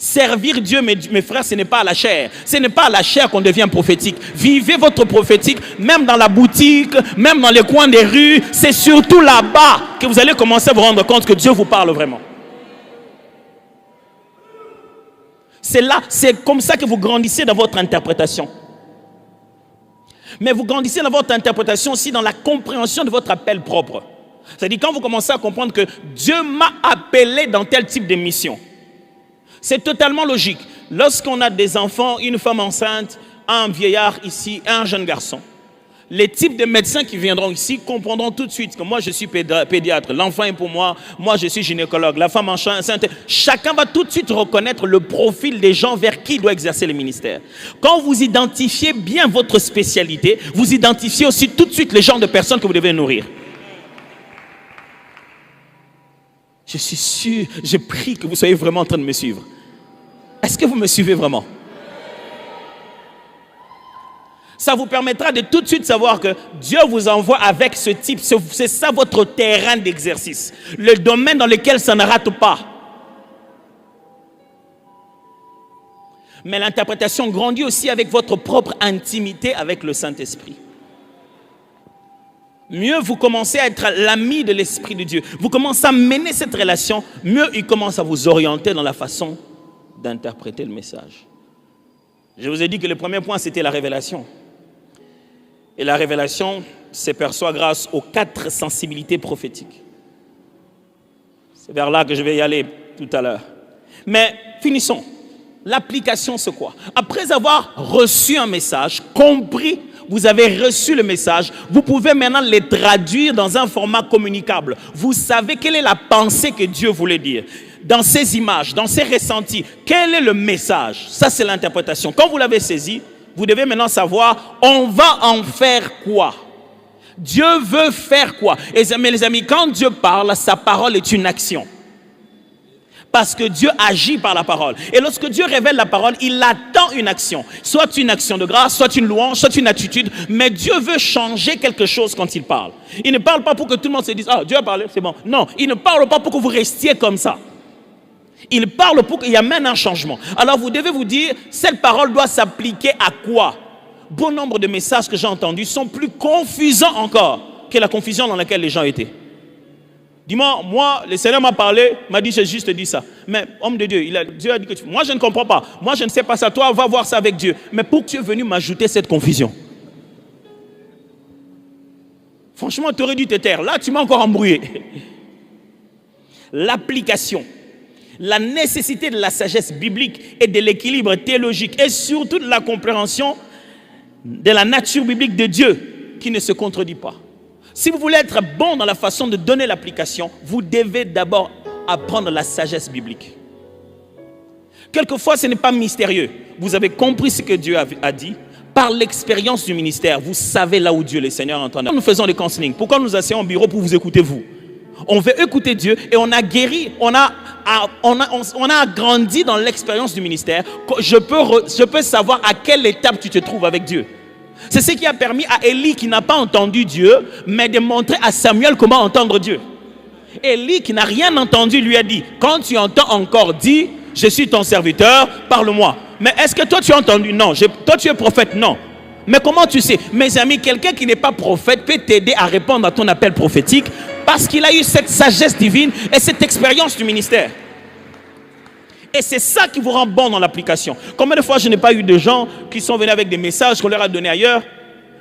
Servir Dieu, mes frères, ce n'est pas à la chair. Ce n'est pas à la chair qu'on devient prophétique. Vivez votre prophétique, même dans la boutique, même dans les coins des rues. C'est surtout là-bas que vous allez commencer à vous rendre compte que Dieu vous parle vraiment. C'est là, c'est comme ça que vous grandissez dans votre interprétation. Mais vous grandissez dans votre interprétation aussi dans la compréhension de votre appel propre. C'est-à-dire quand vous commencez à comprendre que Dieu m'a appelé dans tel type de mission. C'est totalement logique. Lorsqu'on a des enfants, une femme enceinte, un vieillard ici, un jeune garçon, les types de médecins qui viendront ici comprendront tout de suite que moi je suis pédiatre, l'enfant est pour moi, moi je suis gynécologue, la femme enceinte. Chacun va tout de suite reconnaître le profil des gens vers qui il doit exercer le ministère. Quand vous identifiez bien votre spécialité, vous identifiez aussi tout de suite les genres de personnes que vous devez nourrir. Je suis sûr, je prie que vous soyez vraiment en train de me suivre. Est-ce que vous me suivez vraiment? Ça vous permettra de tout de suite savoir que Dieu vous envoie avec ce type. C'est ça votre terrain d'exercice. Le domaine dans lequel ça ne rate pas. Mais l'interprétation grandit aussi avec votre propre intimité avec le Saint-Esprit. Mieux vous commencez à être l'ami de l'Esprit de Dieu. Vous commencez à mener cette relation, mieux il commence à vous orienter dans la façon d'interpréter le message. Je vous ai dit que le premier point, c'était la révélation. Et la révélation se perçoit grâce aux 4 sensibilités prophétiques. C'est vers là que je vais y aller tout à l'heure. Mais finissons. L'application, c'est quoi? Après avoir reçu un message, compris, vous avez reçu le message, vous pouvez maintenant le traduire dans un format communicable. Vous savez quelle est la pensée que Dieu voulait dire. Dans ces images, dans ces ressentis, quel est le message? Ça, c'est l'interprétation. Quand vous l'avez saisi, vous devez maintenant savoir, on va en faire quoi? Dieu veut faire quoi? Et les amis, quand Dieu parle, sa parole est une action. Parce que Dieu agit par la parole. Et lorsque Dieu révèle la parole, il attend une action. Soit une action de grâce, soit une louange, soit une attitude. Mais Dieu veut changer quelque chose quand il parle. Il ne parle pas pour que tout le monde se dise « Ah, Dieu a parlé, c'est bon ». Non, il ne parle pas pour que vous restiez comme ça. Il parle pour qu'il y amène un changement. Alors vous devez vous dire, cette parole doit s'appliquer à quoi? Bon nombre de messages que j'ai entendus sont plus confusants encore que la confusion dans laquelle les gens étaient. Dis-moi, moi, le Seigneur m'a parlé, m'a dit, j'ai juste dit ça. Mais, homme de Dieu, Dieu a dit que moi, je ne comprends pas. Moi, je ne sais pas ça. Toi, va voir ça avec Dieu. Mais pour que tu es venu m'ajouter cette confusion. Franchement, tu aurais dû te taire. Là, tu m'as encore embrouillé. L'application, la nécessité de la sagesse biblique et de l'équilibre théologique et surtout de la compréhension de la nature biblique de Dieu qui ne se contredit pas. Si vous voulez être bon dans la façon de donner l'application, vous devez d'abord apprendre la sagesse biblique. Quelquefois, ce n'est pas mystérieux. Vous avez compris ce que Dieu a dit. Par l'expérience du ministère, vous savez là où Dieu, le Seigneur, entend. Nous faisons des counseling. Pourquoi nous asseyons au bureau pour vous écouter, vous? On veut écouter Dieu et on a guéri, on a grandi dans l'expérience du ministère. Je peux savoir à quelle étape tu te trouves avec Dieu. C'est ce qui a permis à Élie, qui n'a pas entendu Dieu, mais de montrer à Samuel comment entendre Dieu. Élie, qui n'a rien entendu, lui a dit, quand tu entends encore, dis, je suis ton serviteur, parle-moi. Mais est-ce que toi tu as entendu? Non. Toi tu es prophète? Non. Mais comment tu sais? Mes amis, quelqu'un qui n'est pas prophète peut t'aider à répondre à ton appel prophétique parce qu'il a eu cette sagesse divine et cette expérience du ministère. Et c'est ça qui vous rend bon dans l'application. Combien de fois je n'ai pas eu de gens qui sont venus avec des messages qu'on leur a donnés ailleurs,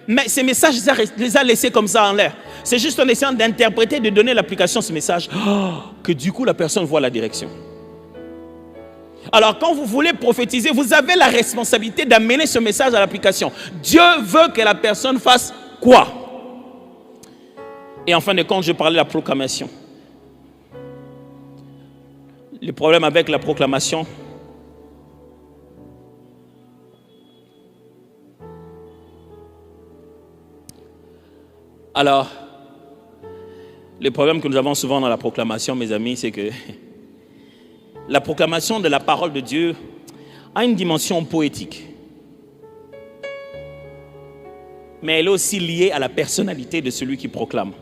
mais ces messages, je les a laissés comme ça en l'air. C'est juste en essayant d'interpréter, de donner l'application à ce message, que du coup la personne voit la direction. Alors quand vous voulez prophétiser, vous avez la responsabilité d'amener ce message à l'application. Dieu veut que la personne fasse quoi? Et en fin de compte, je parlais de la proclamation. Le problème avec la proclamation, alors, le problème que nous avons souvent dans la proclamation, mes amis, c'est que la proclamation de la parole de Dieu a une dimension poétique. Mais elle est aussi liée à la personnalité de celui qui proclame.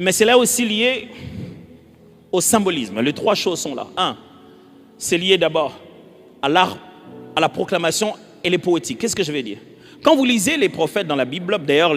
Mais c'est là aussi lié au symbolisme. Les trois choses sont là. Un, c'est lié d'abord à l'art, à la proclamation et les poétiques. Qu'est-ce que je vais dire? Quand vous lisez les prophètes dans la Bible, d'ailleurs,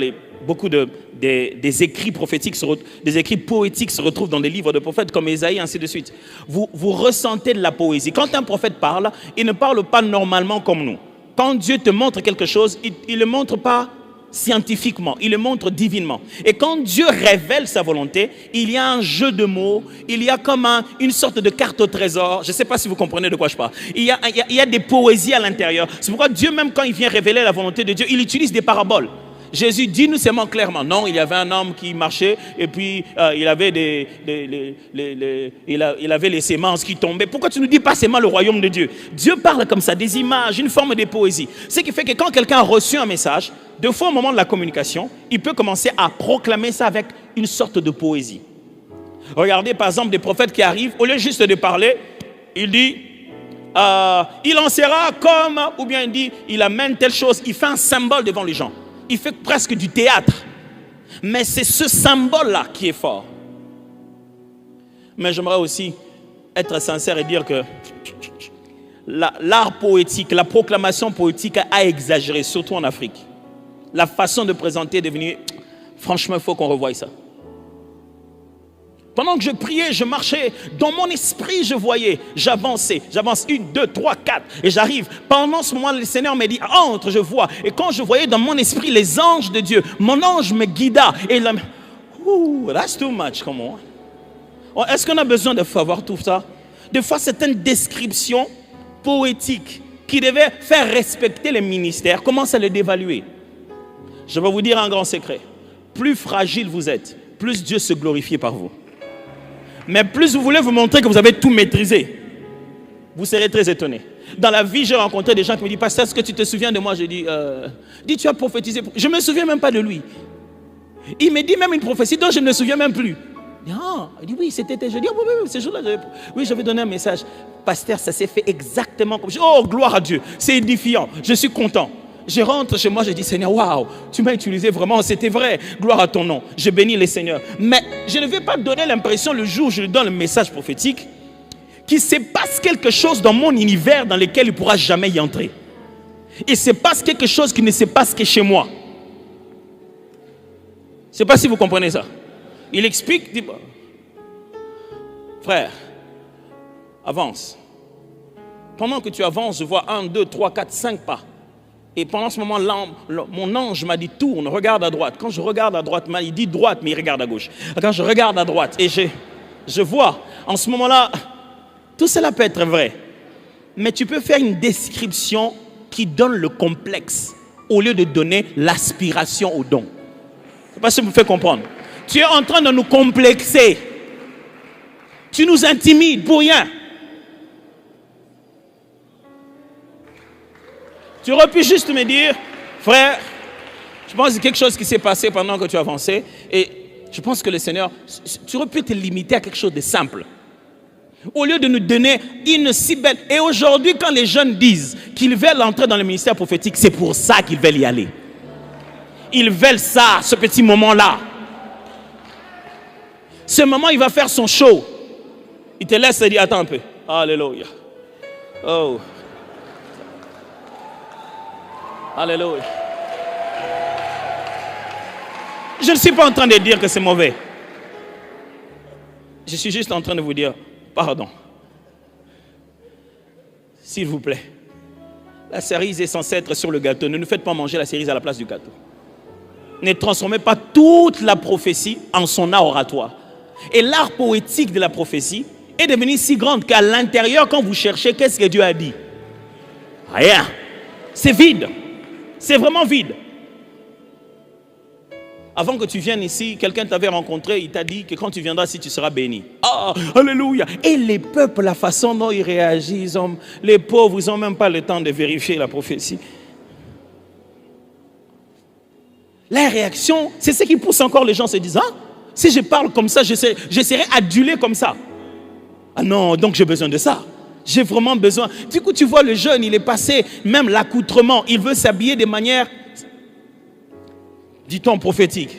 beaucoup des écrits prophétiques, des écrits poétiques se retrouvent dans des livres de prophètes comme Ésaïe, ainsi de suite. Vous ressentez de la poésie. Quand un prophète parle, il ne parle pas normalement comme nous. Quand Dieu te montre quelque chose, il ne le montre pas scientifiquement, il le montre divinement. Et quand Dieu révèle sa volonté, il y a un jeu de mots, il y a comme une sorte de carte au trésor. Je ne sais pas si vous comprenez de quoi je parle. Il y a des poésies à l'intérieur. C'est pourquoi Dieu, même quand il vient révéler la volonté de Dieu, il utilise des paraboles. Jésus dit nous seulement clairement, non, il y avait un homme qui marchait et puis il avait il avait les semences qui tombaient. Pourquoi tu ne dis pas seulement le royaume de Dieu? Dieu parle comme ça, des images, une forme de poésie. Ce qui fait que quand quelqu'un a reçu un message, deux fois au moment de la communication, il peut commencer à proclamer ça avec une sorte de poésie. Regardez par exemple des prophètes qui arrivent, au lieu juste de parler, il dit il en sera comme, ou bien il dit il amène telle chose, il fait un symbole devant les gens. Il fait presque du théâtre. Mais c'est ce symbole-là qui est fort. Mais j'aimerais aussi être sincère et dire que l'art poétique, la proclamation poétique a exagéré, surtout en Afrique. La façon de présenter est devenue... Franchement, il faut qu'on revoie ça. Pendant que je priais, je marchais, dans mon esprit, je voyais, j'avançais, j'avance 1, 2, 3, 4, et j'arrive. Pendant ce moment, le Seigneur m'a dit, entre, je vois. Et quand je voyais dans mon esprit les anges de Dieu, mon ange me guida. Et là, that's too much, come on. Est-ce qu'on a besoin de savoir tout ça? Des fois, c'est une description poétique qui devait faire respecter les ministères, commence à le dévaluer. Je vais vous dire un grand secret. Plus fragile vous êtes, plus Dieu se glorifie par vous. Mais plus vous voulez vous montrer que vous avez tout maîtrisé, vous serez très étonné. Dans la vie, j'ai rencontré des gens qui me disent, pasteur, est-ce que tu te souviens de moi? Je dis, tu as prophétisé. Je ne me souviens même pas de lui. Il me dit même une prophétie dont je ne me souviens même plus. Il dit, oui, c'était. Je dis, oui, ce jour-là, j'avais donné un message. Pasteur, ça s'est fait exactement comme... Oh, gloire à Dieu, c'est édifiant, je suis content. Je rentre chez moi, je dis, Seigneur, waouh, tu m'as utilisé vraiment, c'était vrai, gloire à ton nom. Je bénis les seigneurs. Mais je ne vais pas donner l'impression, le jour où je lui donne le message prophétique, qu'il se passe quelque chose dans mon univers dans lequel il ne pourra jamais y entrer. Il se passe quelque chose qui ne se passe que chez moi. Je ne sais pas si vous comprenez ça. Il explique, dit, frère, avance. Pendant que tu avances, je vois 1, 2, 3, 4, 5 pas. Et pendant ce moment-là, mon ange m'a dit tourne, regarde à droite. Quand je regarde à droite, il dit droite, mais il regarde à gauche. Quand je regarde à droite et je vois, en ce moment-là, tout cela peut être vrai. Mais tu peux faire une description qui donne le complexe au lieu de donner l'aspiration au don. Je ne sais pas si vous me faites comprendre. Tu es en train de nous complexer. Tu nous intimides pour rien. Tu aurais pu juste me dire, frère, je pense que c'est quelque chose qui s'est passé pendant que tu avançais et je pense que le Seigneur, tu aurais pu te limiter à quelque chose de simple. Au lieu de nous donner une si belle... Et aujourd'hui, quand les jeunes disent qu'ils veulent entrer dans le ministère prophétique, c'est pour ça qu'ils veulent y aller. Ils veulent ça, ce petit moment-là. Ce moment, il va faire son show. Il te laisse et dit, attends un peu. Alléluia. Oh. Alléluia. Je ne suis pas en train de dire que c'est mauvais. Je suis juste en train de vous dire, pardon. S'il vous plaît. La cerise est censée être sur le gâteau. Ne nous faites pas manger la cerise à la place du gâteau. Ne transformez pas toute la prophétie en son art oratoire. Et l'art poétique de la prophétie est devenu si grande qu'à l'intérieur, quand vous cherchez, qu'est-ce que Dieu a dit? Rien. C'est vide. C'est vraiment vide. Avant que tu viennes ici, quelqu'un t'avait rencontré, il t'a dit que quand tu viendras ici, tu seras béni. Ah, alléluia. Et les peuples, la façon dont ils réagissent, les pauvres, ils n'ont même pas le temps de vérifier la prophétie. La réaction, c'est ce qui pousse encore les gens à se dire, ah, si je parle comme ça, je serai adulé comme ça. Ah non, donc j'ai besoin de ça. J'ai vraiment besoin. Du coup, tu vois le jeune, il est passé, même l'accoutrement, il veut s'habiller de manière, dit-on, prophétique.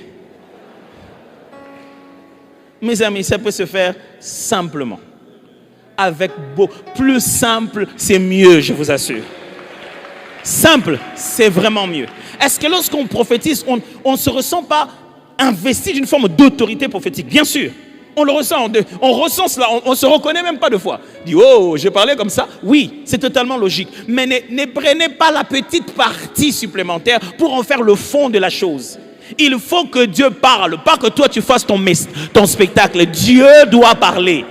Mes amis, ça peut se faire simplement. Avec plus simple, c'est mieux, je vous assure. Simple, c'est vraiment mieux. Est-ce que lorsqu'on prophétise, on ne se ressent pas investi d'une forme d'autorité prophétique? Bien sûr. On le ressent, on ressent cela, on ne se reconnaît même pas de fois. On dit, oh, j'ai parlé comme ça. Oui, c'est totalement logique. Mais ne prenez pas la petite partie supplémentaire pour en faire le fond de la chose. Il faut que Dieu parle, pas que toi tu fasses ton spectacle. Dieu doit parler.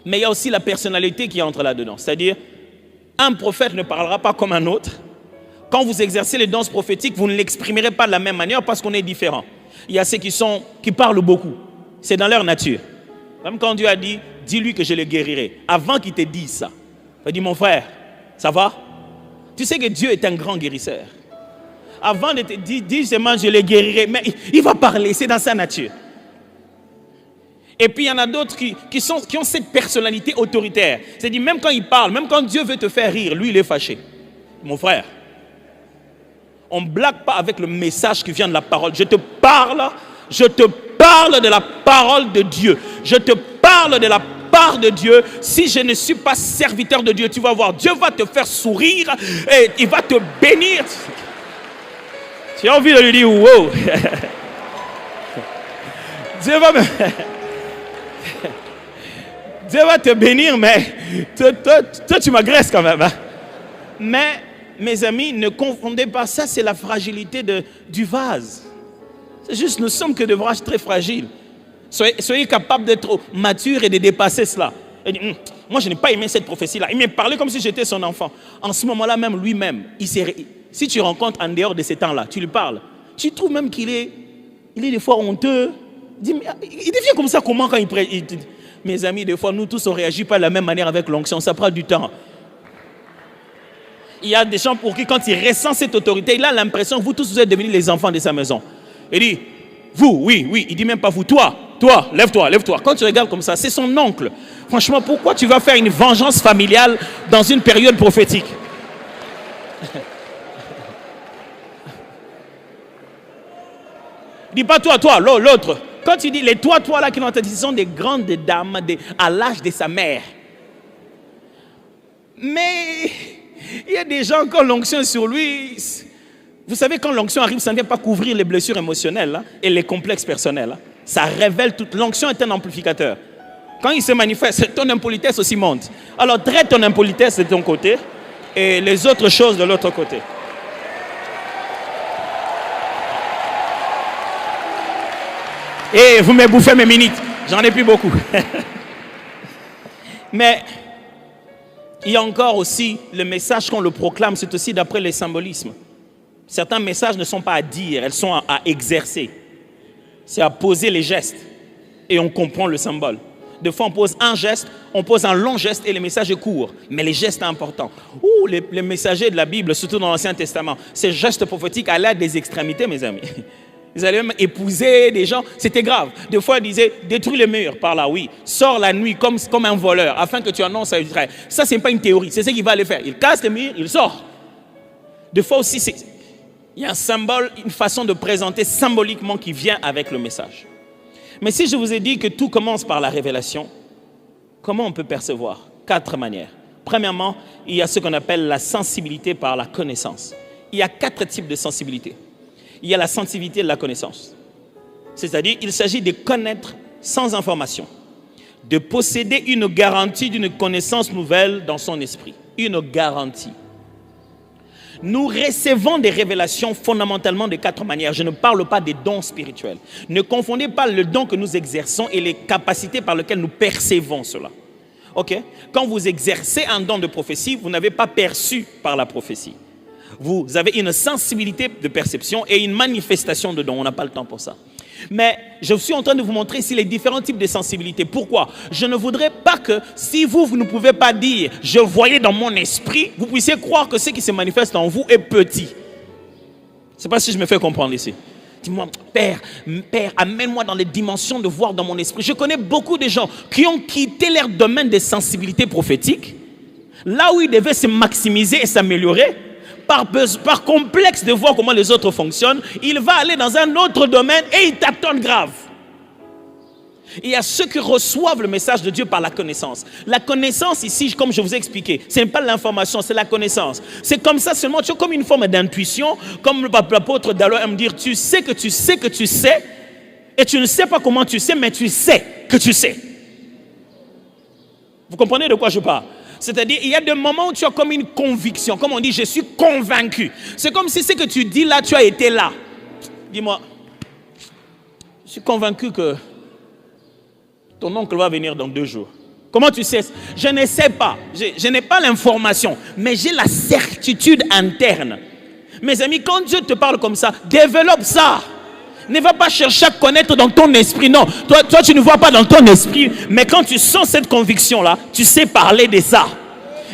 Mais il y a aussi la personnalité qui entre là-dedans. C'est-à-dire, un prophète ne parlera pas comme un autre. Quand vous exercez les dons prophétiques, vous ne l'exprimerez pas de la même manière parce qu'on est différent. Il y a ceux qui parlent beaucoup. C'est dans leur nature. Même quand Dieu a dit, dis-lui que je le guérirai. Avant qu'il te dise ça, il a dit, mon frère, ça va? Tu sais que Dieu est un grand guérisseur. Avant de te dire, dis seulement, je le guérirai. Mais il va parler, c'est dans sa nature. Et puis il y en a d'autres qui ont cette personnalité autoritaire. C'est-à-dire, même quand il parle, même quand Dieu veut te faire rire, lui il est fâché. Mon frère, on ne blague pas avec le message qui vient de la parole. Je te parle de la parole de Dieu. Je te parle de la part de Dieu. Si je ne suis pas serviteur de Dieu, tu vas voir, Dieu va te faire sourire et il va te bénir. Tu as envie de lui dire, wow. Dieu va te bénir, mais toi tu m'agresses quand même. Hein? Mais, mes amis, ne confondez pas ça, c'est la fragilité du vase. C'est juste, nous sommes que des vases très fragiles. Soyez capables d'être matures et de dépasser cela. Et dire, moi, je n'ai pas aimé cette prophétie-là. Il m'a parlé comme si j'étais son enfant. En ce moment-là, même lui-même, si tu rencontres en dehors de ces temps-là, tu lui parles, tu trouves même qu'il est des fois honteux. Il devient comme ça, comment quand il prêche? Mes amis, des fois, nous tous, on ne réagit pas de la même manière avec l'onction. Ça prend du temps. Il y a des gens pour qui, quand il ressent cette autorité, il a l'impression que vous tous, vous êtes devenus les enfants de sa maison. Il dit, vous, oui. Il dit même pas vous, toi, lève-toi. Quand tu regardes comme ça, c'est son oncle. Franchement, pourquoi tu vas faire une vengeance familiale dans une période prophétique? Il dit pas toi, l'autre. Quand tu dis les toi là qui l'ont entendu, ce sont des grandes dames à l'âge de sa mère. Mais il y a des gens, quand l'onction est sur lui, vous savez, quand l'onction arrive, ça ne vient pas couvrir les blessures émotionnelles hein, et les complexes personnels. Hein. Ça révèle toute. L'onction est un amplificateur. Quand il se manifeste, ton impolitesse aussi monte. Alors traite ton impolitesse de ton côté et les autres choses de l'autre côté. Et vous me bouffez mes minutes. J'en ai plus beaucoup. Mais il y a encore aussi le message qu'on le proclame, c'est aussi d'après les symbolismes. Certains messages ne sont pas à dire, elles sont à exercer. C'est à poser les gestes. Et on comprend le symbole. Des fois, on pose un geste, on pose un long geste et le message est court. Mais les gestes sont importants. Les messagers de la Bible, surtout dans l'Ancien Testament, ces gestes prophétiques allaient à des extrémités, mes amis. Ils allaient même épouser des gens. C'était grave. Des fois, ils disaient, détruis les murs par là, oui. Sors la nuit comme un voleur, afin que tu annonces à Israël. Ça, ce n'est pas une théorie. C'est ce qu'il va aller faire. Il casse les murs, il sort. Des fois aussi, il y a un symbole, une façon de présenter symboliquement qui vient avec le message. Mais si je vous ai dit que tout commence par la révélation, comment on peut percevoir? 4 manières. Premièrement, il y a ce qu'on appelle la sensibilité par la connaissance. Il y a 4 types de sensibilité. Il y a la sensibilité de la connaissance. C'est-à-dire, il s'agit de connaître sans information, de posséder une garantie d'une connaissance nouvelle dans son esprit. Une garantie. Nous recevons des révélations fondamentalement de 4 manières. Je ne parle pas des dons spirituels. Ne confondez pas le don que nous exerçons et les capacités par lesquelles nous percevons cela. Okay? Quand vous exercez un don de prophétie, vous n'avez pas perçu par la prophétie. Vous avez une sensibilité de perception et une manifestation de don. On n'a pas le temps pour ça. Mais je suis en train de vous montrer ici les différents types de sensibilité. Pourquoi? Je ne voudrais pas que si vous ne pouvez pas dire « je voyais dans mon esprit », vous puissiez croire que ce qui se manifeste en vous est petit. Je ne sais pas si je me fais comprendre ici. Dis-moi, Père, amène-moi dans les dimensions de voir dans mon esprit. Je connais beaucoup de gens qui ont quitté leur domaine de sensibilité prophétique, là où ils devaient se maximiser et s'améliorer, par complexe de voir comment les autres fonctionnent, il va aller dans un autre domaine et il tâtonne grave. Il y a ceux qui reçoivent le message de Dieu par la connaissance. La connaissance ici, comme je vous ai expliqué, ce n'est pas l'information, c'est la connaissance. C'est comme ça seulement, tu as comme une forme d'intuition, comme l'apôtre Dalloy aime dire, tu sais que tu sais que tu sais, et tu ne sais pas comment tu sais, mais tu sais que tu sais. Vous comprenez de quoi je parle? C'est-à-dire, il y a des moments où tu as comme une conviction, comme on dit, je suis convaincu. C'est comme si ce que tu dis là, tu as été là. Dis-moi, je suis convaincu que ton oncle va venir dans 2 jours. Comment tu sais? Je ne sais pas. Je n'ai pas l'information, mais j'ai la certitude interne. Mes amis, quand Dieu te parle comme ça, développe ça. Ne va pas chercher à connaître dans ton esprit. Non, toi tu ne vois pas dans ton esprit, mais quand tu sens cette conviction-là, tu sais parler de ça.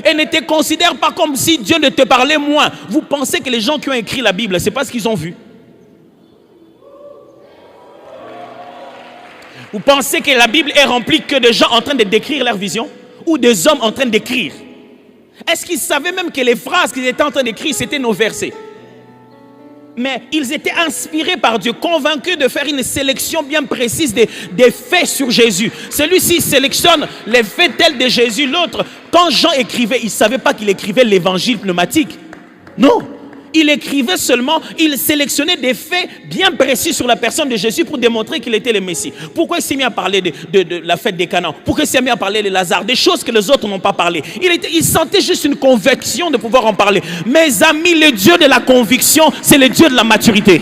Et ne te considère pas comme si Dieu ne te parlait moins. Vous pensez que les gens qui ont écrit la Bible, ce n'est pas ce qu'ils ont vu? Vous pensez que la Bible est remplie que de gens en train de décrire leur vision? Ou des hommes en train d'écrire? Est-ce qu'ils savaient même que les phrases qu'ils étaient en train d'écrire, c'était nos versets? Mais ils étaient inspirés par Dieu, convaincus de faire une sélection bien précise des faits sur Jésus. Celui-ci sélectionne les faits tels de Jésus. L'autre, quand Jean écrivait, il ne savait pas qu'il écrivait l'évangile pneumatique. Non, il écrivait seulement, il sélectionnait des faits bien précis sur la personne de Jésus pour démontrer qu'il était le Messie. Pourquoi il s'est mis à parler de la fête des Canaan? Pourquoi il s'est mis à parler de Lazare? Des choses que les autres n'ont pas parlé. Il sentait juste une conviction de pouvoir en parler. Mes amis, le Dieu de la conviction, c'est le Dieu de la maturité.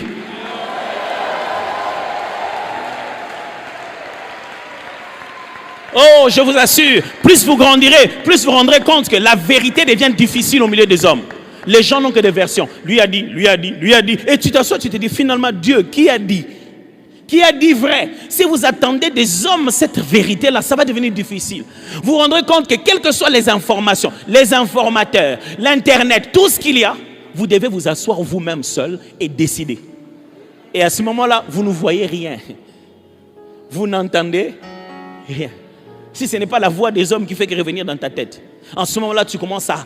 Oh, je vous assure, plus vous grandirez, plus vous vous rendrez compte que la vérité devient difficile au milieu des hommes. Les gens n'ont que des versions. Lui a dit, lui a dit, lui a dit. Et tu t'assois, tu te dis finalement, Dieu, qui a dit? Qui a dit vrai? Si vous attendez des hommes cette vérité-là, ça va devenir difficile. Vous vous rendrez compte que quelles que soient les informations, les informateurs, l'Internet, tout ce qu'il y a, vous devez vous asseoir vous-même seul et décider. Et à ce moment-là, vous ne voyez rien. Vous n'entendez rien. Si ce n'est pas la voix des hommes qui fait que revenir dans ta tête, en ce moment-là, tu commences à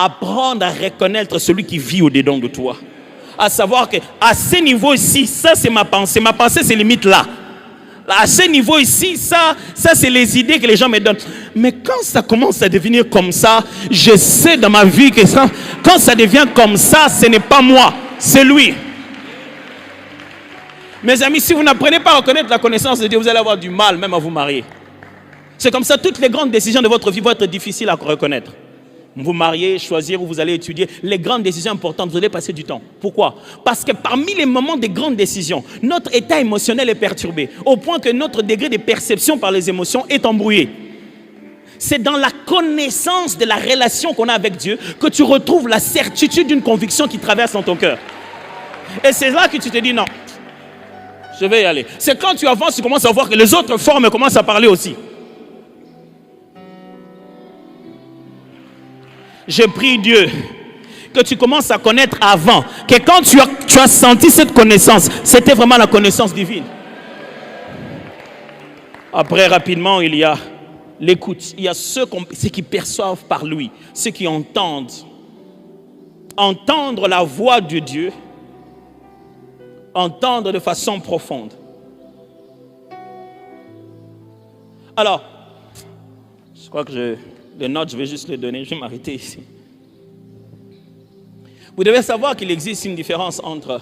apprendre à reconnaître celui qui vit au-dedans de toi. À savoir qu'à ce niveau-ci, ça c'est ma pensée. Ma pensée, c'est limite là. À ce niveau ici, ça c'est les idées que les gens me donnent. Mais quand ça commence à devenir comme ça, je sais dans ma vie que ça, quand ça devient comme ça, ce n'est pas moi, c'est lui. Mes amis, si vous n'apprenez pas à reconnaître la connaissance de Dieu, vous allez avoir du mal même à vous marier. C'est comme ça, toutes les grandes décisions de votre vie vont être difficiles à reconnaître. Vous marier, choisir où vous allez étudier, les grandes décisions importantes, vous allez passer du temps. Pourquoi? Parce que parmi les moments des grandes décisions, notre état émotionnel est perturbé, au point que notre degré de perception par les émotions est embrouillé. C'est dans la connaissance de la relation qu'on a avec Dieu que tu retrouves la certitude d'une conviction qui traverse dans ton cœur. Et c'est là que tu te dis non, je vais y aller. C'est quand tu avances, tu commences à voir que les autres formes commencent à parler aussi. Je prie Dieu que tu commences à connaître avant, que quand tu as senti cette connaissance, c'était vraiment la connaissance divine. Après, rapidement, il y a l'écoute. Il y a ceux qui perçoivent par lui, ceux qui entendent. Entendre la voix de Dieu, entendre de façon profonde. Alors, je crois que les notes, je vais juste les donner, je vais m'arrêter ici. Vous devez savoir qu'il existe une différence entre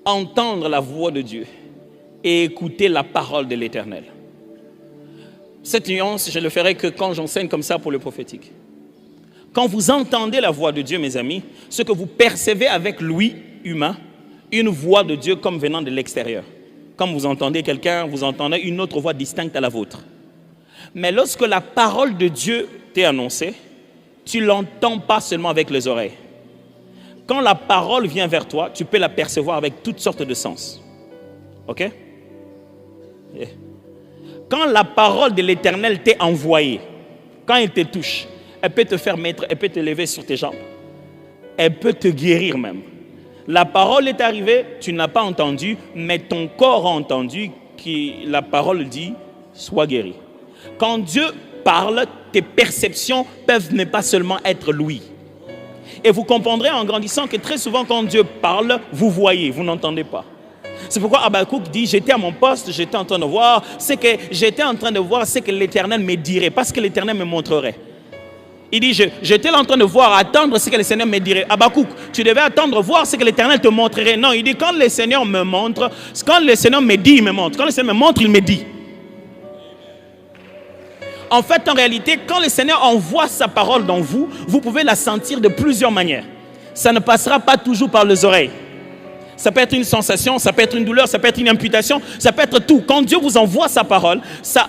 entendre la voix de Dieu et écouter la parole de l'Éternel. Cette nuance, je ne le ferai que quand j'enseigne comme ça pour le prophétique. Quand vous entendez la voix de Dieu, mes amis, ce que vous percevez avec l'ouïe humain, une voix de Dieu comme venant de l'extérieur. Quand vous entendez quelqu'un, vous entendez une autre voix distincte à la vôtre. Mais lorsque la parole de Dieu t'est annoncée, tu ne l'entends pas seulement avec les oreilles. Quand la parole vient vers toi, tu peux la percevoir avec toutes sortes de sens. Ok? Yeah. Quand la parole de l'Éternel t'est envoyée, quand elle te touche, elle peut te faire mettre, elle peut te lever sur tes jambes. Elle peut te guérir même. La parole est arrivée, tu n'as pas entendu, mais ton corps a entendu que la parole dit « sois guéri ». Quand Dieu parle, tes perceptions peuvent ne pas seulement être l'ouïe. Et vous comprendrez en grandissant que très souvent quand Dieu parle, vous voyez, vous n'entendez pas. C'est pourquoi Habakkuk dit, j'étais à mon poste, j'étais en train de voir, c'est que l'Éternel me dirait, parce que l'Éternel me montrerait. Il dit, j'étais en train de voir, attendre ce que le Seigneur me dirait. Habakkuk, tu devais attendre, voir ce que l'Éternel te montrerait. Non, il dit, quand le Seigneur me montre, quand le Seigneur me dit, il me montre. Quand le Seigneur me montre, il me dit. En fait, en réalité, quand le Seigneur envoie sa parole dans vous, vous pouvez la sentir de plusieurs manières. Ça ne passera pas toujours par les oreilles. Ça peut être une sensation, ça peut être une douleur, ça peut être une imputation, ça peut être tout. Quand Dieu vous envoie sa parole,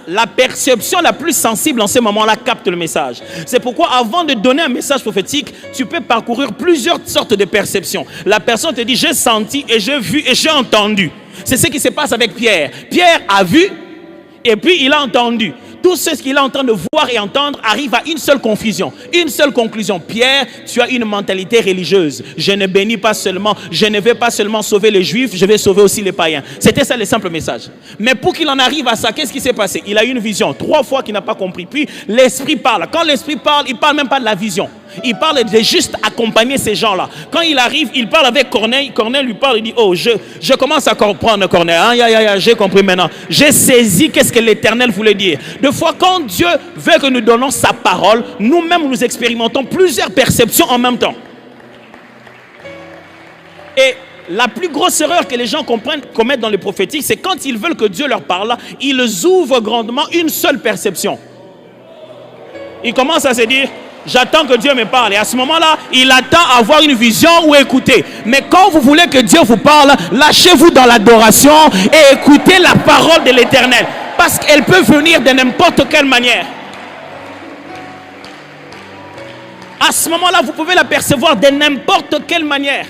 la perception la plus sensible en ce moment-là capte le message. C'est pourquoi avant de donner un message prophétique, tu peux parcourir plusieurs sortes de perceptions. La personne te dit, j'ai senti et j'ai vu et j'ai entendu. C'est ce qui se passe avec Pierre. Pierre a vu et puis il a entendu. Tout ce qu'il est en train de voir et entendre arrive à une seule confusion, une seule conclusion. Pierre, tu as une mentalité religieuse. Je ne bénis pas seulement, je ne vais pas seulement sauver les Juifs, je vais sauver aussi les païens. C'était ça le simple message. Mais pour qu'il en arrive à ça, qu'est-ce qui s'est passé? Il a eu une vision, 3 fois qu'il n'a pas compris. Puis l'Esprit parle. Quand l'Esprit parle, il ne parle même pas de la vision. Il parle de juste accompagner ces gens-là. Quand il arrive, il parle avec Corneille. Corneille lui parle, il dit, oh, je commence à comprendre Corneille. J'ai compris maintenant. J'ai saisi qu'est-ce que l'Éternel voulait dire. Des fois, quand Dieu veut que nous donnons sa parole, nous-mêmes nous expérimentons plusieurs perceptions en même temps. Et la plus grosse erreur que les gens commettent dans le prophétique, c'est quand ils veulent que Dieu leur parle, ils ouvrent grandement une seule perception. Ils commencent à se dire, j'attends que Dieu me parle. Et à ce moment-là, il attend à avoir une vision ou écouter. Mais quand vous voulez que Dieu vous parle, lâchez-vous dans l'adoration et écoutez la parole de l'Éternel. Parce qu'elle peut venir de n'importe quelle manière. À ce moment-là, vous pouvez la percevoir de n'importe quelle manière.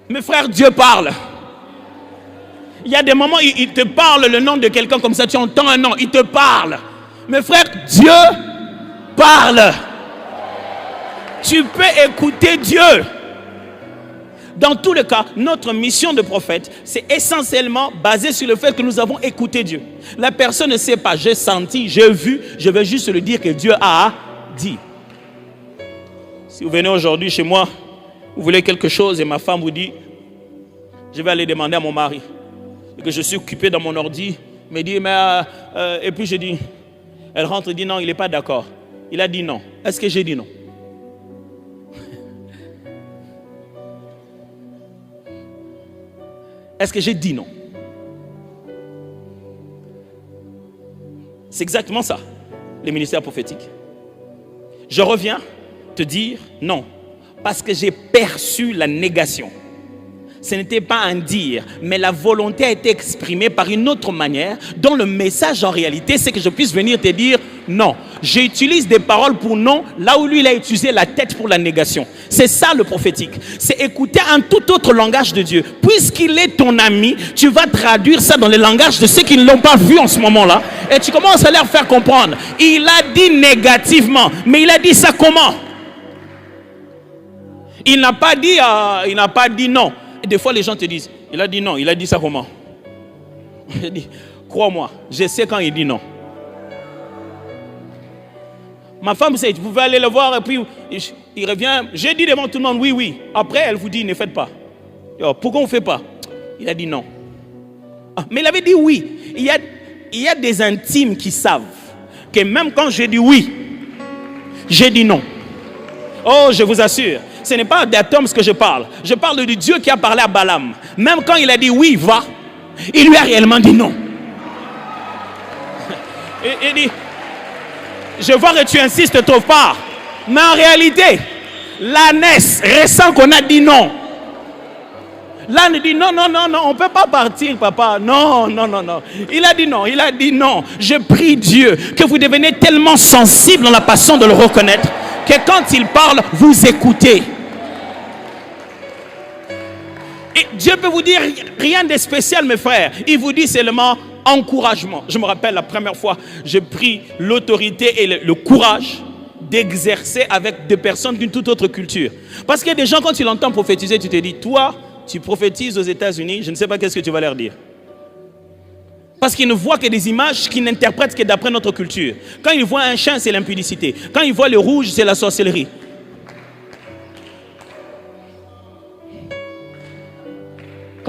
Mes frères, Dieu parle. Il y a des moments où il te parle le nom de quelqu'un comme ça, tu entends un nom, il te parle. Mes frères, Dieu parle. Tu peux écouter Dieu. Dans tous les cas, notre mission de prophète, c'est essentiellement basé sur le fait que nous avons écouté Dieu. La personne ne sait pas, j'ai senti, j'ai vu, je vais juste le dire que Dieu a dit. Si vous venez aujourd'hui chez moi, vous voulez quelque chose et ma femme vous dit, je vais aller demander à mon mari. Et que je suis occupé dans mon ordi, me dit, mais et puis je dis, elle rentre et dit non, il n'est pas d'accord. Il a dit non. Est-ce que j'ai dit non? Est-ce que j'ai dit non? C'est exactement ça, les ministères prophétiques. Je reviens te dire non, parce que j'ai perçu la négation. Ce n'était pas un dire, mais la volonté a été exprimée par une autre manière, dont le message en réalité, c'est que je puisse venir te dire non. J'utilise des paroles pour non, là où lui, il a utilisé la tête pour la négation. C'est ça le prophétique. C'est écouter un tout autre langage de Dieu. Puisqu'il est ton ami, tu vas traduire ça dans le langage de ceux qui ne l'ont pas vu en ce moment-là. Et tu commences à leur faire comprendre. Il a dit négativement, mais il a dit ça comment? Il n'a pas dit non. Et des fois, les gens te disent, il a dit non, il a dit ça comment? Je dis, crois-moi, je sais quand il dit non. Ma femme sait, vous pouvez aller le voir et puis il revient. J'ai dit devant tout le monde, oui, oui. Après, elle vous dit, ne faites pas. Pourquoi on ne fait pas? Il a dit non. Ah, mais il avait dit oui. Il y a des intimes qui savent que même quand j'ai dit oui, j'ai dit non. Oh, je vous assure, ce n'est pas d'atomes que je parle. Je parle du Dieu qui a parlé à Balaam. Même quand il a dit oui, va, il lui a réellement dit non. Il dit, je vois que tu insistes trop fort. Mais en réalité, l'ânesse ressent qu'on a dit non. L'âne dit non, non, non, non, on ne peut pas partir, papa. Non, non, non, non. Il a dit non, il a dit non. Je prie Dieu que vous devenez tellement sensible dans la passion de le reconnaître que quand il parle, vous écoutez. Et Dieu peut vous dire rien de spécial, mes frères. Il vous dit seulement encouragement. Je me rappelle la première fois, j'ai pris l'autorité et le courage d'exercer avec des personnes d'une toute autre culture. Parce qu'il y a des gens, quand tu l'entends prophétiser, tu te dis, toi, tu prophétises aux États-Unis, je ne sais pas qu'est-ce que tu vas leur dire. Parce qu'ils ne voient que des images qui n'interprètent que d'après notre culture. Quand ils voient un chien, c'est l'impudicité. Quand ils voient le rouge, c'est la sorcellerie.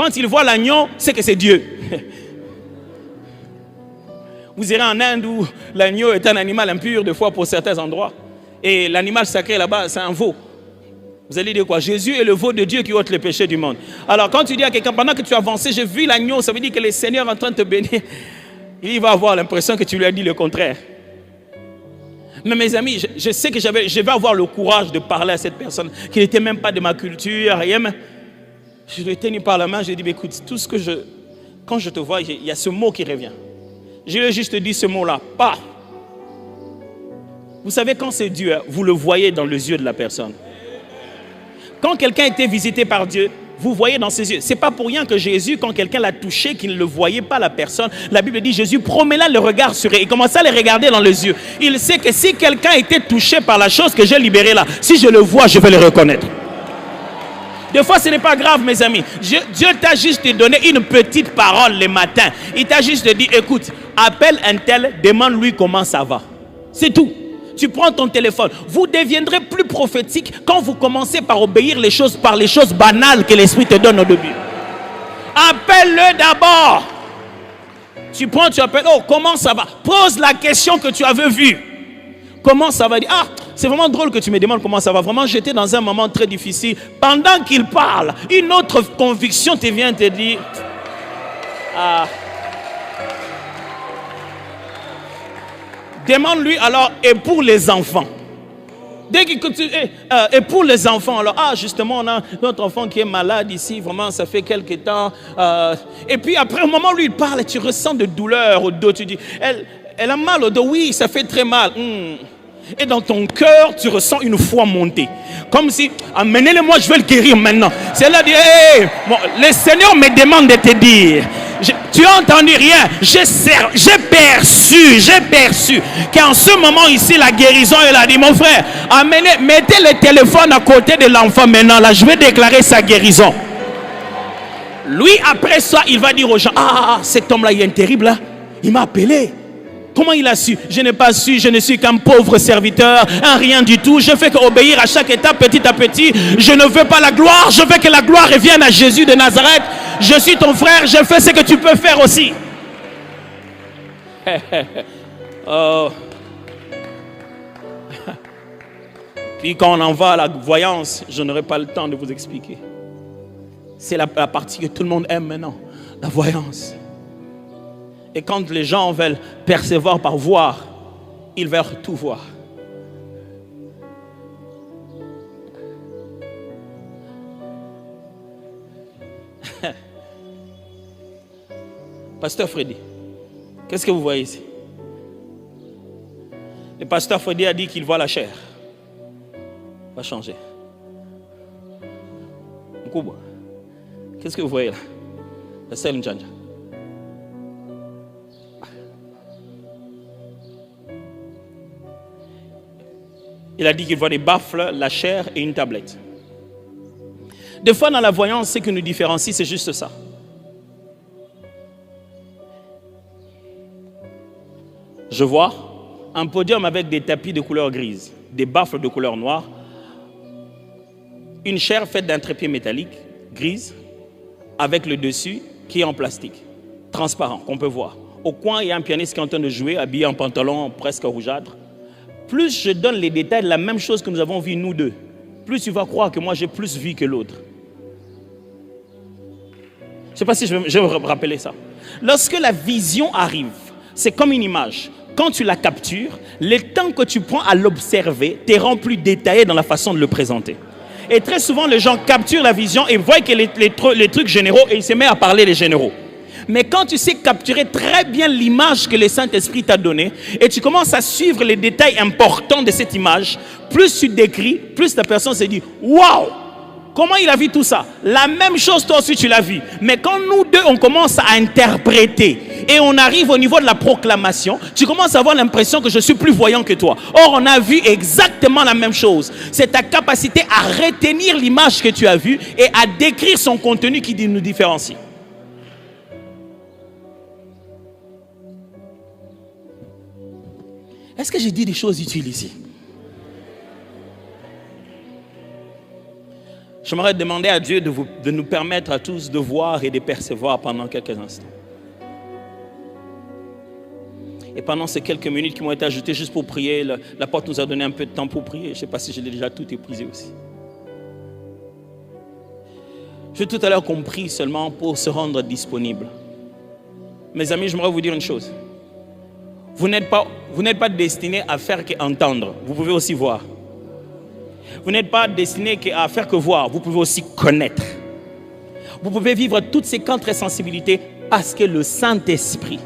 Quand il voit l'agneau, c'est que c'est Dieu. Vous irez en Inde où l'agneau est un animal impur, des fois pour certains endroits. Et l'animal sacré là-bas, c'est un veau. Vous allez dire quoi? Jésus est le veau de Dieu qui ôte les péchés du monde. Alors quand tu dis à quelqu'un, pendant que tu avances, j'ai vu l'agneau, ça veut dire que le Seigneur est en train de te bénir. Il va avoir l'impression que tu lui as dit le contraire. Mais mes amis, je sais que je vais avoir le courage de parler à cette personne qui n'était même pas de ma culture, rien. Je lui ai tenu par la main, je lui ai dit, écoute, quand je te vois, il y a ce mot qui revient. Je lui ai juste dit ce mot-là, pas. Vous savez, quand c'est Dieu, vous le voyez dans les yeux de la personne. Quand quelqu'un était visité par Dieu, vous voyez dans ses yeux. Ce n'est pas pour rien que Jésus, quand quelqu'un l'a touché, qu'il ne le voyait pas la personne, la Bible dit, Jésus promenait le regard sur elle. Il commençait à les regarder dans les yeux. Il sait que si quelqu'un était touché par la chose que j'ai libérée là, si je le vois, je vais le reconnaître. Des fois, ce n'est pas grave, mes amis. Dieu t'a juste donné une petite parole le matin. Il t'a juste dit, écoute, appelle un tel, demande-lui comment ça va. C'est tout. Tu prends ton téléphone. Vous deviendrez plus prophétique quand vous commencez par obéir par les choses banales que l'Esprit te donne au début. Appelle-le d'abord. Tu appelles, oh, comment ça va? Pose la question que tu avais vue. Comment ça va? Ah, c'est vraiment drôle que tu me demandes comment ça va. Vraiment, j'étais dans un moment très difficile. Pendant qu'il parle, une autre conviction te vient te dire, ah. Demande-lui alors, et pour les enfants? Dès qu'il continue, et pour les enfants, alors, ah, justement, on a notre enfant qui est malade ici, vraiment, ça fait quelque temps. Et puis après, au moment où lui il parle, tu ressens de douleur au dos, tu dis, elle a mal au dos, oui, ça fait très mal. Et dans ton cœur, tu ressens une foi monter. Comme si, amenez-le-moi, je vais le guérir maintenant. C'est là, dit, hey, bon, le Seigneur me demande de te dire. Tu as entendu rien? J'ai perçu qu'en ce moment ici, la guérison, elle a dit, mon frère, mettez le téléphone à côté de l'enfant maintenant, là, je vais déclarer sa guérison. Lui, après ça, il va dire aux gens, cet homme-là, il est terrible, là. Il m'a appelé. Comment il a su? Je n'ai pas su, je ne suis qu'un pauvre serviteur, un rien du tout. Je fais qu'obéir à chaque étape, petit à petit. Je ne veux pas la gloire, je veux que la gloire revienne à Jésus de Nazareth. Je suis ton frère, je fais ce que tu peux faire aussi. Oh. Puis quand on en va à la voyance, je n'aurai pas le temps de vous expliquer. C'est la partie que tout le monde aime maintenant, la voyance. Et quand les gens veulent percevoir par voir, ils veulent tout voir. Pasteur Freddy, qu'est-ce que vous voyez ici? Le pasteur Freddy a dit qu'il voit la chair. Va changer. Mkubwa, qu'est-ce que vous voyez là? La selle Njanja. Il a dit qu'il voit des baffles, la chair et une tablette. Des fois, dans la voyance, ce qui nous différencie, c'est juste ça. Je vois un podium avec des tapis de couleur grise, des baffles de couleur noire, une chair faite d'un trépied métallique, grise, avec le dessus qui est en plastique, transparent, qu'on peut voir. Au coin, il y a un pianiste qui est en train de jouer, habillé en pantalon presque rougeâtre. Plus je donne les détails de la même chose que nous avons vu nous deux, plus tu vas croire que moi j'ai plus vu que l'autre. Je ne sais pas si je vais me rappeler ça. Lorsque la vision arrive, c'est comme une image. Quand tu la captures, le temps que tu prends à l'observer te rend plus détaillé dans la façon de le présenter. Et très souvent, les gens capturent la vision et voient que les trucs généraux et ils se mettent à parler des généraux. Mais quand tu sais capturer très bien l'image que le Saint-Esprit t'a donnée et tu commences à suivre les détails importants de cette image, plus tu décris, plus la personne se dit « Waouh! Comment il a vu tout ça ?» La même chose, toi aussi, tu l'as vu. Mais quand nous deux, on commence à interpréter et on arrive au niveau de la proclamation, tu commences à avoir l'impression que je suis plus voyant que toi. Or, on a vu exactement la même chose. C'est ta capacité à retenir l'image que tu as vue et à décrire son contenu qui nous différencie. Est-ce que j'ai dit des choses utiles ici? J'aimerais demander à Dieu de nous permettre à tous de voir et de percevoir pendant quelques instants. Et pendant ces quelques minutes qui m'ont été ajoutées juste pour prier, la porte nous a donné un peu de temps pour prier. Je ne sais pas si je l'ai déjà tout épuisé aussi. J'ai tout à l'heure compris seulement pour se rendre disponible. Mes amis, j'aimerais vous dire une chose. Vous n'êtes pas destinés à faire qu'entendre. Vous pouvez aussi voir. Vous n'êtes pas destinés à faire que voir. Vous pouvez aussi connaître. Vous pouvez vivre toutes ces quatre sensibilités parce que le Saint-Esprit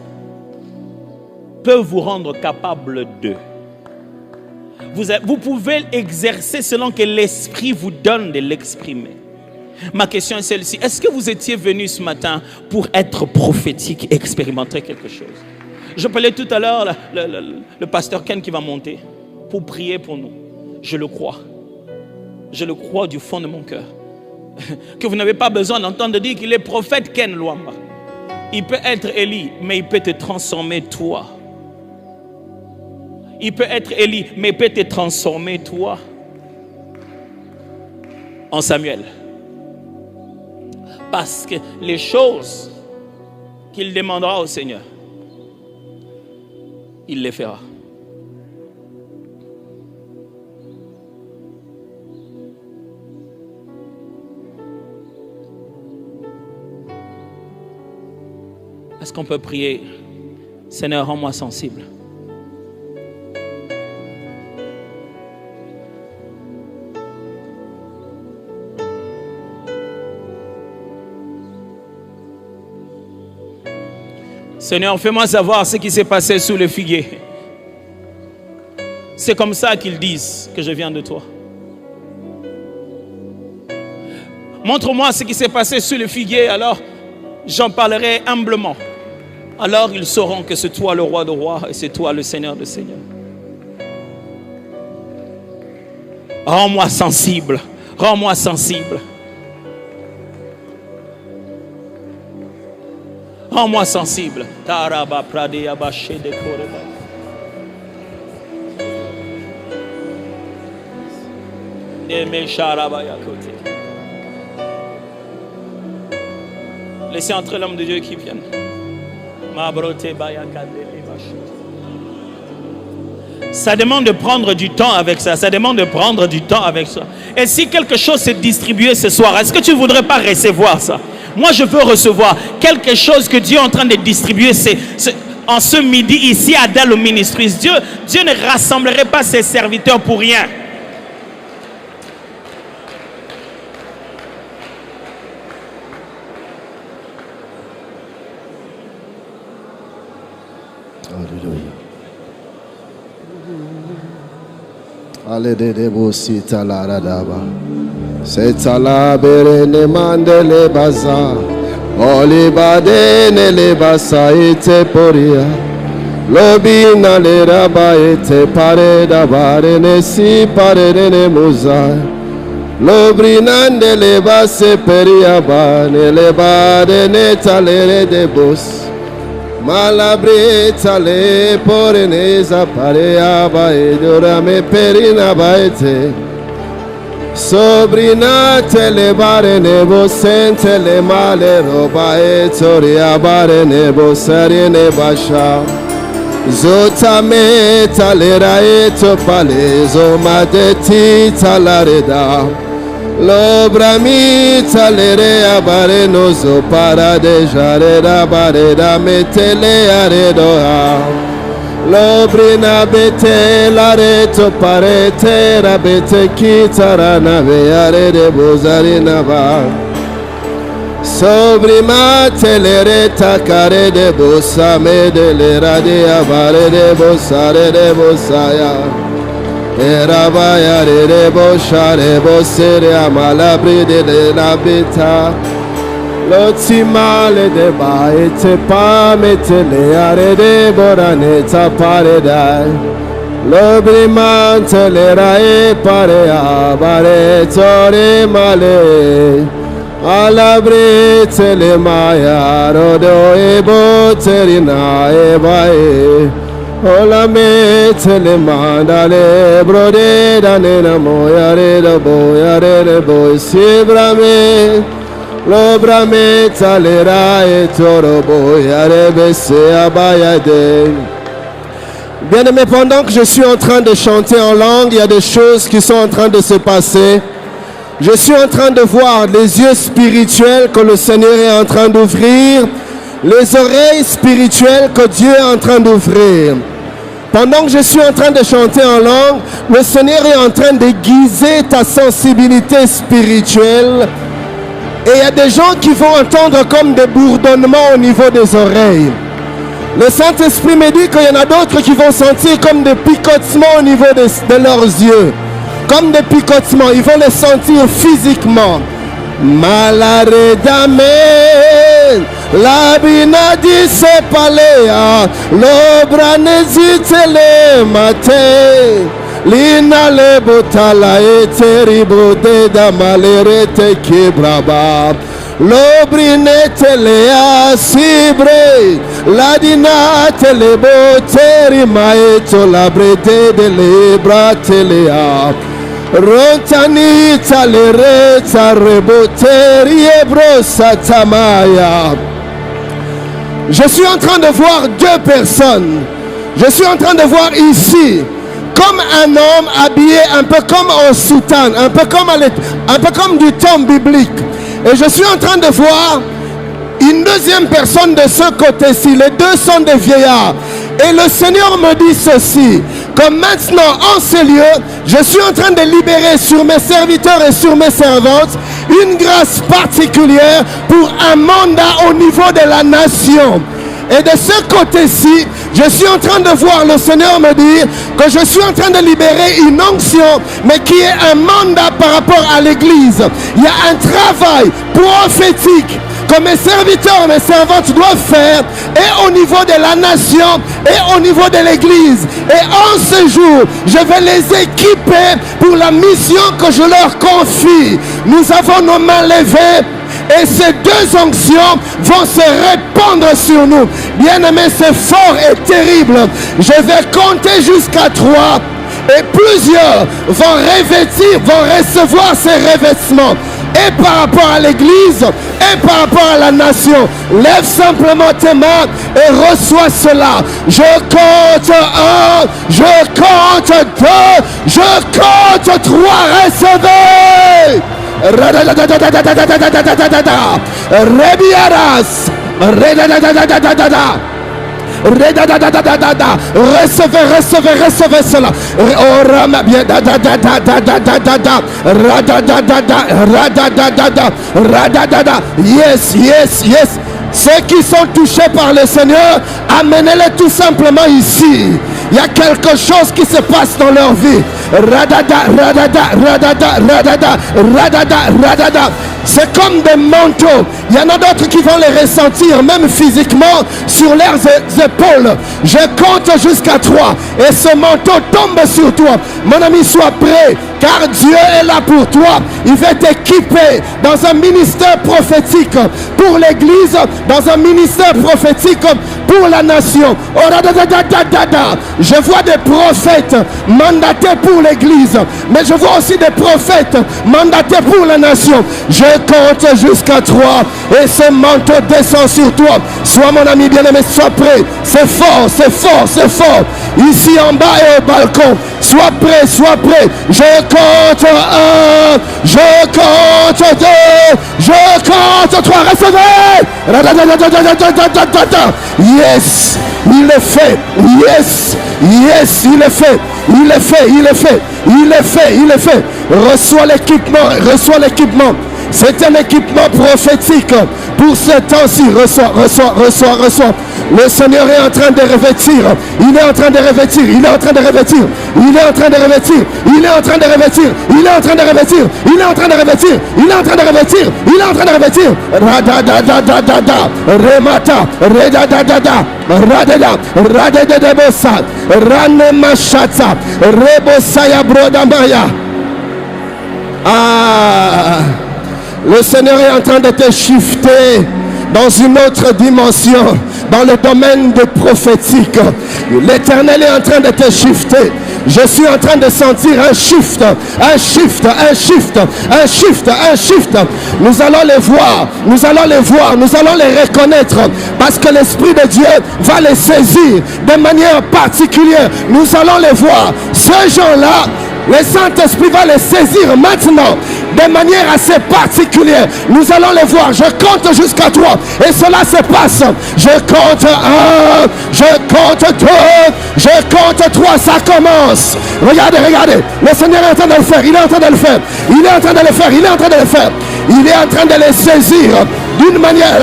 peut vous rendre capable d'eux. Vous pouvez exercer selon que l'Esprit vous donne de l'exprimer. Ma question est celle-ci. Est-ce que vous étiez venu ce matin pour être prophétique, expérimenter quelque chose? Je parlais tout à l'heure, le pasteur Ken qui va monter pour prier pour nous. Je le crois. Je le crois du fond de mon cœur. Que vous n'avez pas besoin d'entendre dire qu'il est prophète Ken Luamba. Il peut être Élie, mais il peut te transformer toi. Il peut être Élie, mais il peut te transformer toi en Samuel. Parce que les choses qu'il demandera au Seigneur, il les fera. Est-ce qu'on peut prier? Seigneur, rends-moi sensible. Seigneur, fais-moi savoir ce qui s'est passé sous le figuier. C'est comme ça qu'ils disent que je viens de toi. Montre-moi ce qui s'est passé sous le figuier, alors j'en parlerai humblement. Alors ils sauront que c'est toi le roi des rois et c'est toi le Seigneur des seigneurs. Rends-moi sensible, rends-moi sensible. Rends-moi sensible. Taraba pradeya bache de koreba. Neme sharaba yakote. Laissez entrer l'homme de Dieu qui vienne. Ça demande de prendre du temps avec ça. Ça demande de prendre du temps avec ça. Et si quelque chose s'est distribué ce soir, est-ce que tu ne voudrais pas recevoir ça? Moi, je veux recevoir quelque chose que Dieu est en train de distribuer en ce midi ici à Dallo Ministries. Dieu ne rassemblerait pas ses serviteurs pour rien. Ale de debosi talara daba, se talabere ne mandele baza, oli bade ne le basa ite poria, lobi na le raba ite pare da bare ne si pare ne muza, lobri nande le base peria ba ne le bade ne talere debos. Malabrita le poreneza parea baedora me perina baete sobrina tele bare nebo sente le male roba etoria bare nebo serene basha zota me talera eto palezo madeti talareda L'obra mi talere abare nozo para de jarera bare da metele aredoa L'obrina bete lareto parete rabete kitara nave arede bozarina ba Sobrima telere takare de bosa medele rade abare de bosare de bosaya Erabaya re boshare bosere amalabri de la bita Lotimale de baete pa metele are de boraneta paredai Lobrimante le rae pare abare tore male Alabri tele maya rodo e boterina e bae Oh la mette le mandale brode danena moyare da boyare de boy sibrame lo brame talera et toro boyare besse abayade. Bien-aimés, pendant que je suis en train de chanter en langue, il y a des choses qui sont en train de se passer. Je suis en train de voir les yeux spirituels que le Seigneur est en train d'ouvrir, les oreilles spirituelles que Dieu est en train d'ouvrir. Pendant que je suis en train de chanter en langue, le Seigneur est en train d'aiguiser ta sensibilité spirituelle. Et il y a des gens qui vont entendre comme des bourdonnements au niveau des oreilles. Le Saint-Esprit me dit qu'il y en a d'autres qui vont sentir comme des picotements au niveau de leurs yeux. Comme des picotements, ils vont les sentir physiquement. Malare d'amen, la binadi se palea, l'obra n'hésite le matin. Lina le botala e terribo de da malerete quebraba. L'obrinete le asibre, la dinate le boteri maeto la brede de le bratelea. Rontanita le reta reboteri e brosa tamaya. Je suis en train de voir deux personnes. Je suis en train de voir ici comme un homme habillé un peu comme en soutane, un peu comme du temps biblique. Et je suis en train de voir une deuxième personne de ce côté-ci. Les deux sont des vieillards. Et le Seigneur me dit ceci, que maintenant en ces lieux, je suis en train de libérer sur mes serviteurs et sur mes servantes une grâce particulière pour un mandat au niveau de la nation. Et de ce côté-ci, je suis en train de voir le Seigneur me dire que je suis en train de libérer une onction, mais qui est un mandat par rapport à l'Église. Il y a un travail prophétique que mes serviteurs et mes servantes doivent faire, et au niveau de la nation, et au niveau de l'Église. Et en ce jour, je vais les équiper pour la mission que je leur confie. Nous avons nos mains levées, et ces deux onctions vont se répandre sur nous. Bien-aimés, c'est fort et terrible. Je vais compter jusqu'à 3. Et plusieurs vont recevoir ces revêtements. Et par rapport à l'église, et par rapport à la nation. Lève simplement tes mains et reçois cela. Je compte 1, je compte 2, je compte 3. Recevez. Rebiaras. Recevez cela. Yes. Ceux qui sont touchés par le Seigneur, amenez-les tout simplement ici. Il y a quelque chose qui se passe dans leur vie. C'est comme des manteaux. Il y en a d'autres qui vont les ressentir, même physiquement, sur leurs épaules. Je compte jusqu'à 3. Et ce manteau tombe sur toi. Mon ami, sois prêt, car Dieu est là pour toi. Il va t'équiper dans un ministère prophétique pour l'église, dans un ministère prophétique pour la nation. Je vois des prophètes mandatés pour l'église, mais je vois aussi des prophètes mandatés pour la nation. Je compte jusqu'à 3 et ce manteau descend sur toi. Sois mon ami bien-aimé, sois prêt. C'est fort. Ici en bas et au balcon. Sois prêt. Je compte 1, je compte 2, je compte 3. Recevez. Yes, il est fait. Yes, il est fait. Reçois l'équipement. C'est un équipement prophétique pour ce temps-ci. Reçois. Le Seigneur est en train de revêtir. Il est en train de revêtir. Remata. Radada bossa. Rane machata. Rebosaya brodamaya. Le Seigneur est en train de te shifter dans une autre dimension, dans le domaine des prophétiques. L'Éternel est en train de te shifter. Je suis en train de sentir un shift, un shift, un shift, un shift, un shift. Nous allons les voir, nous allons les voir, nous allons les reconnaître parce que l'Esprit de Dieu va les saisir de manière particulière. Nous allons les voir. Ces gens-là, le Saint-Esprit va les saisir maintenant de manière assez particulière. Nous allons les voir. Je compte jusqu'à 3 et cela se passe. Je compte 1, je compte 2, je compte 3. Ça commence. Regardez, regardez. Le Seigneur est en train de le faire. Il est en train de le faire. Il est en train de le faire. Il est en train de le faire. Il est en train de les saisir d'une manière.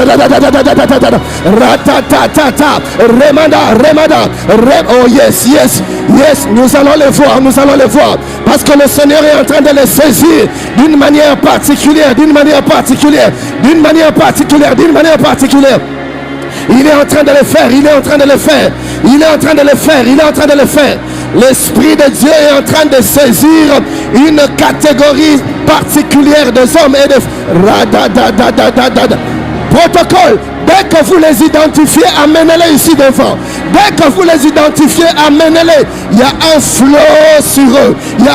Oh yes, yes, yes. Nous allons les voir. Nous allons les voir. Parce que le Seigneur est en train de les saisir d'une manière particulière, d'une manière particulière, d'une manière particulière, d'une manière particulière. Il est en train de le faire, il est en train de le faire, il est en train de le faire, il est en train de le faire. L'Esprit de Dieu est en train de saisir une catégorie particulière des hommes et de protocole. Dès que vous les identifiez, amenez-les ici devant. Dès que vous les identifiez, amenez-les. Il y a un flow sur eux. Il y a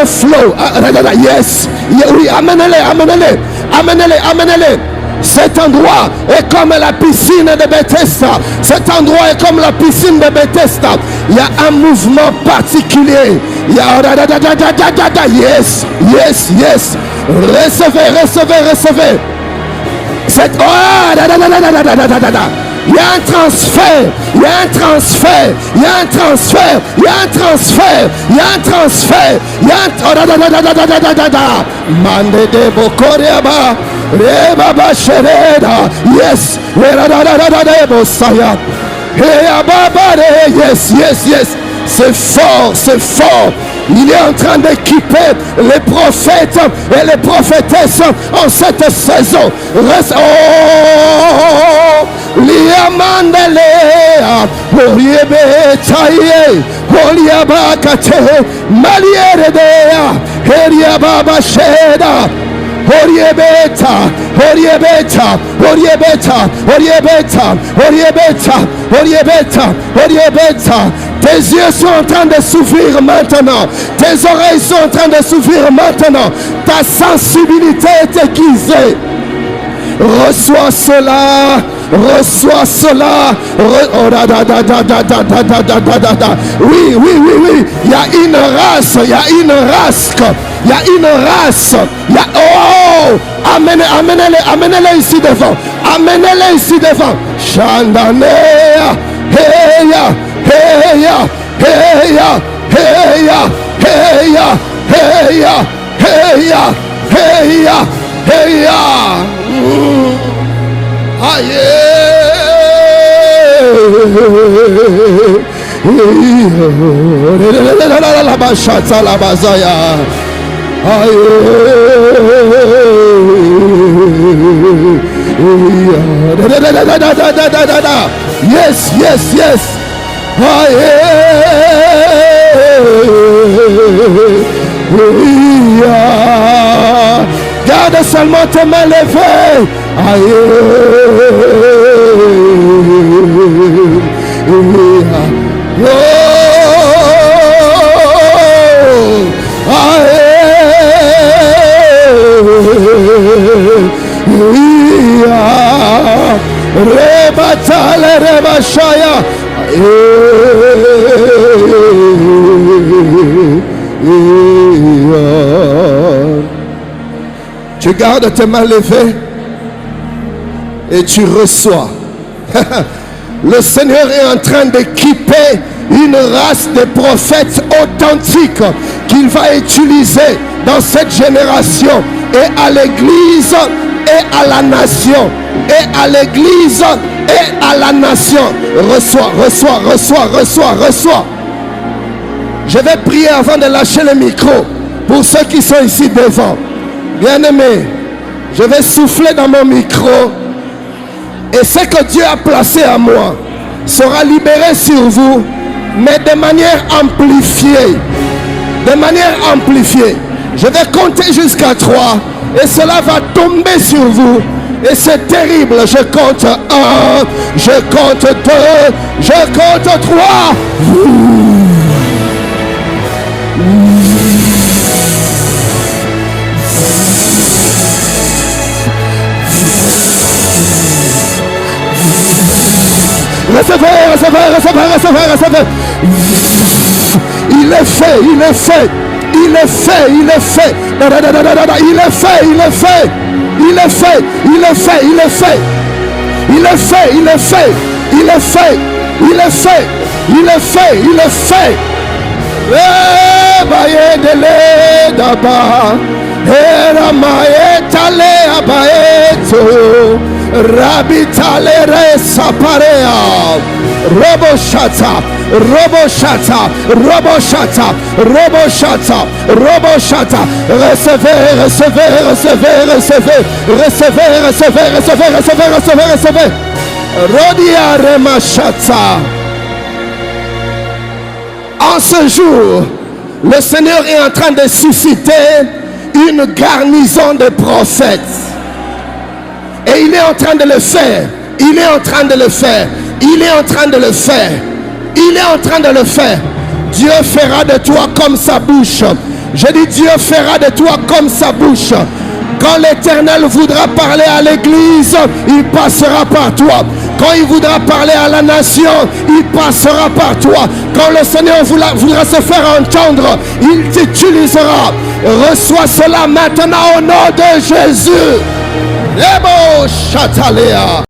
un flow. Yes. Oui, amenez-les, amenez-les. Amenez-les, amenez-les. Cet endroit est comme la piscine de Bethesda. Cet endroit est comme la piscine de Bethesda. Il y a un mouvement particulier. Il y a yes, yes, yes. Recevez, recevez, recevez. Cette il y a un transfert, il y a un transfert, il y a un transfert, il y a un transfert, il y a un transfert, il y a un Mande de Bokoriaba, Rebaba Shereda, yes, yes, yes, yes. C'est fort, c'est fort. Il est en train d'équiper les prophètes et les prophétesses en cette saison. Liamandelea, Oriebe Taye, Oriabakate, Malieredea, Heriababa Sheda. Oriebeta, Oriebeta, Oriebeta, Oriebeta, Oriebeta, Oriebeta, Oriebeta. Tes yeux sont en train de s'ouvrir maintenant. Tes oreilles sont en train de s'ouvrir maintenant. Ta sensibilité est aiguisée. Reçois cela. Reçois cela. Oui, oui, oui, oui. Il y a une race. Il y a une race. Il y a une race. Il y a... Oh! Amenez-les, amenez-les ici devant. Amenez-les ici devant. Chandanea. Heya. Heya. Heya. Heya. Heya. Heya. Heya. Heya. Heya. Aye. La bachata la bazaya. Aye. Yes, yes, yes. Aye. Garde seulement tes mains levées. Aïe. Oh. Aïe. Rebatale rebashaya. Tu gardes tes mains levées et tu reçois. Le Seigneur est en train d'équiper une race de prophètes authentiques qu'il va utiliser dans cette génération et à l'église et à la nation. Et à l'église et à la nation. Reçois, reçois, reçois, reçois, reçois. Je vais prier avant de lâcher le micro pour ceux qui sont ici devant. Bien-aimés, je vais souffler dans mon micro et ce que Dieu a placé à moi sera libéré sur vous, mais de manière amplifiée. De manière amplifiée. Je vais compter jusqu'à 3 et cela va tomber sur vous Et c'est terrible. Je compte 1, je compte 2, je compte 3. Recevez, recevez, recevez, recevez, recevez. Il est fait, il est fait. Il est fait, il est fait. Il est fait, il est fait. Il est fait, il est fait, il est fait. Il est fait, il est fait. Il est fait, il est fait. Il est fait, il est fait. Eh, baye dele daba. Era maetale abaeto. Rabitale resa parea. Robo shata, robo shata, robo shata, robo shata, robo shata. Recevez, recevez, recevez, recevez, recevez, recevez, recevez, recevez, recevez, recevez. Rodia remashata. En ce jour, le Seigneur est en train de susciter une garnison de prophètes. Et il est en train de le faire. Il est en train de le faire. Il est en train de le faire. Il est en train de le faire. Dieu fera de toi comme sa bouche. Je dis Dieu fera de toi comme sa bouche. Quand l'Éternel voudra parler à l'Église, il passera par toi. Quand il voudra parler à la nation, il passera par toi. Quand le Seigneur voudra se faire entendre, il t'utilisera. Reçois cela maintenant au nom de Jésus. Ebo Chataléa.